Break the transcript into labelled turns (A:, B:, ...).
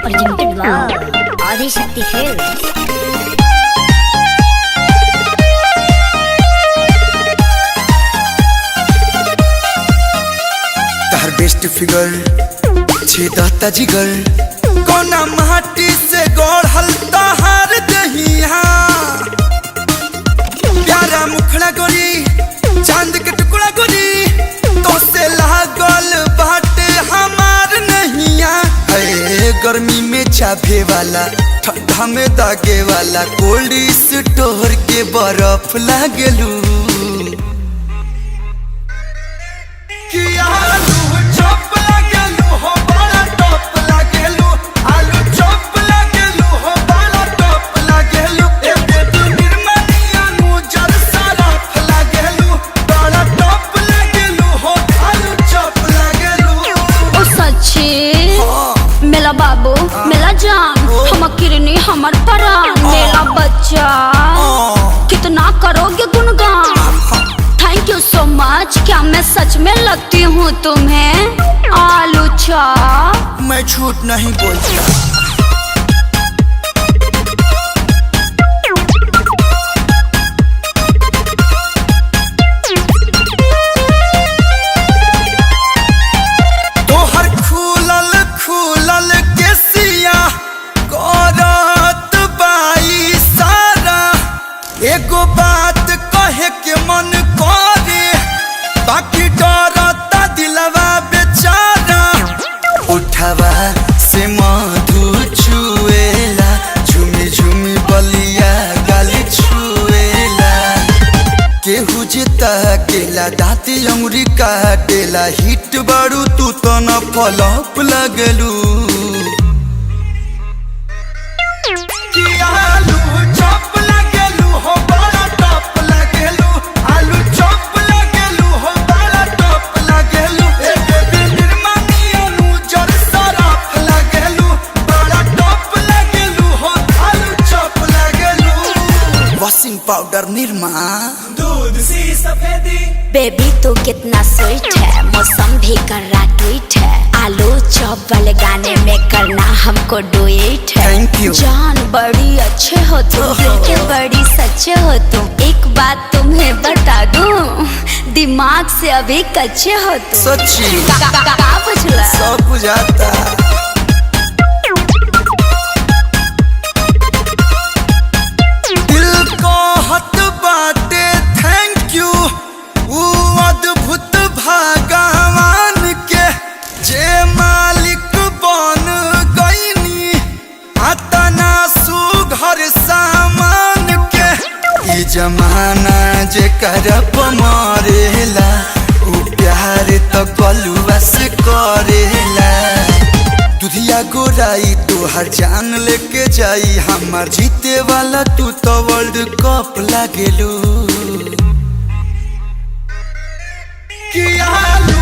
A: Presented by Adi Shakti Films.
B: तार best figure छेदता जिगर कोना माटी से गढ़ल तहार दहिया प्यारा मुखड़ा गोरी चांद के टुकड़ा गोरी तो से लागल बाटे हमार नहिया। अरे गर्मी में चाभे वाला ठंडा में दागे वाला कोल्ड स्टोर के बर्फ लागलू कि आलू चॉप लागलू हो बड़ा टॉप लागलू आलू चॉप लागलू हो बड़ा टॉप लागलू ए बेटू निर्मलिया मुजर सरफ लागलू बड़ा टॉप लागलू हो आलू चॉप लागलू।
C: ओ सच्ची मेला बाबू मेला जान हम किरनी हमर परान मेला बच्चा कितना करोगे गुणगान। Thank you so much. क्या मैं सच में लगती हूँ तुम्हें आलू चॉप?
B: मैं झूठ नहीं बोलता। तोहर खुलल खुलल केसिया करत बाई सारा एगो बात कहे के मन करे बाकी डरता दिलवा बेचारा उठावा से मधु छुएला झुमी झुमी बलिया गाली छुएला केहू जेता केला दाती अंगुरी काटेला हिट बारू तू तो न फलप लगलू कि आलू चॉप लागलू हो बड़ा टॉप लागलू आलू चॉप लागलू हो बड़ा टॉप लागलू ए बेबी निर्मलिया मुजर सरफ लागलू बड़ा टॉप लागलू हो आलू चॉप लागलू। वॉशिंग पाउडर निरमा दूध सी सफेदी
C: बेबी तू कितना स्वीट है मौसम भी कर रहा ट्वीट है आलू चॉप वाले गाने में करना हमको डुएट है।
B: Thank you.
C: जान बड़ी अच्छे हो तुम दिल के बड़ी सच्चे हो तुम एक बात तुम्हें बता दूं दिमाग से अभी कच्चे हो तुम।
B: सच्ची
C: का बुझला
B: सब बुझाता। दिल को हत बाटे थैंक यू वो अद्भुत भगवान के जे मालिक बन गईनी अतना सुघर सामान के ई जमाना जे करप मरेला उ प्यार तो कलुआ से करेला दुधिया गोराई तू हर जान लेके जाई हमार जीते वाला तू तो वर्ल्ड कप लागेलू कि आलू